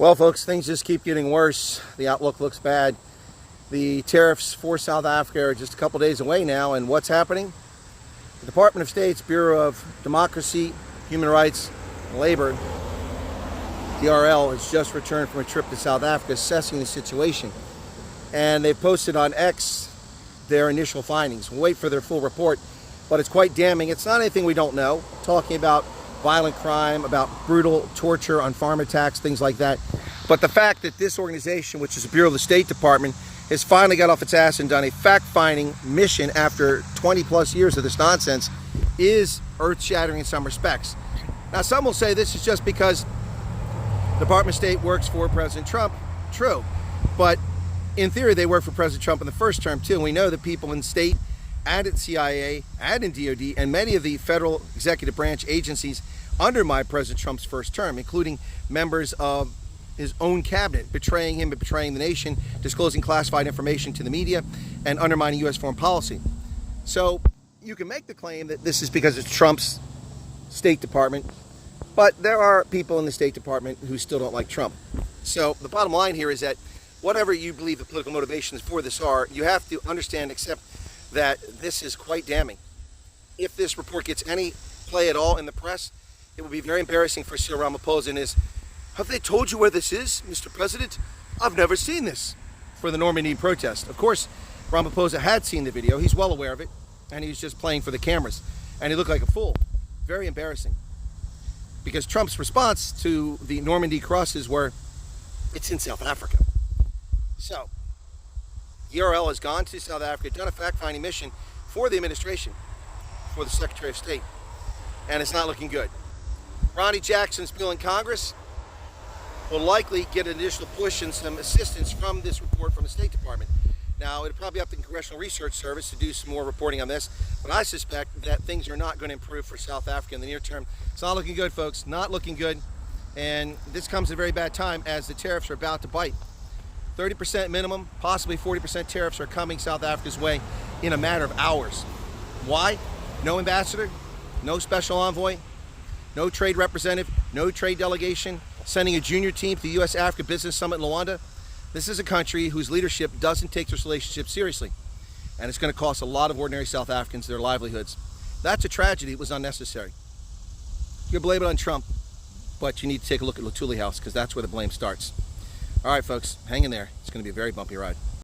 Well, folks, things just keep getting worse. The outlook looks bad. The tariffs for South Africa are just a couple days away now, and what's happening? The Department of State's Bureau of Democracy, Human Rights, and Labor, DRL, has just returned from a trip to South Africa assessing the situation. And they've posted on X their initial findings. We'll wait for their full report, but it's quite damning. It's not anything we don't know. Talking about violent crime, about brutal torture on farm attacks, things like that. But the fact that this organization, which is the Bureau of the State Department, has finally got off its ass and done a fact-finding mission after 20 plus years of this nonsense is earth-shattering in some respects. Now, some will say this is just because the Department of State works for President Trump. True. But in theory, they worked for President Trump in the first term, too. And we know that people in state and at CIA and in DOD and many of the federal executive branch agencies undermined President Trump's first term, including members of his own cabinet, betraying him, betraying the nation, disclosing classified information to the media, and undermining U.S. foreign policy. So you can make the claim that this is because it's Trump's State Department, but there are people in the State Department who still don't like Trump. So the bottom line here is that whatever you believe the political motivations for this are, you have to understand, accept that this is quite damning. If this report gets any play at all in the press, it will be very embarrassing for Cyril Ramaphosa and his, "Have they told you where this is, Mr. President? I've never seen this," for the Normandy protest. Of course, Ramaphosa had seen the video. He's well aware of it, and he's just playing for the cameras. And he looked like a fool. Very embarrassing. Because Trump's response to the Normandy crosses were, "It's in South Africa." So, DRL has gone to South Africa, done a fact-finding mission for the administration, for the Secretary of State, and it's not looking good. Ronnie Jackson's bill in Congress will likely get an additional push and some assistance from this report from the State Department. Now, it'll probably up to the Congressional Research Service to do some more reporting on this, but I suspect that things are not going to improve for South Africa in the near term. It's not looking good, folks, not looking good, and this comes at a very bad time as the tariffs are about to bite. 30% minimum, possibly 40% tariffs are coming South Africa's way in a matter of hours. Why? No ambassador, no special envoy, no trade representative, no trade delegation, sending a junior team to the U.S.-Africa Business Summit in Luanda. This is a country whose leadership doesn't take this relationship seriously, and it's going to cost a lot of ordinary South Africans their livelihoods. That's a tragedy. It was unnecessary. You blame it on Trump, but you need to take a look at Lutuli House because that's where the blame starts. All right, folks, hang in there. It's going to be a very bumpy ride.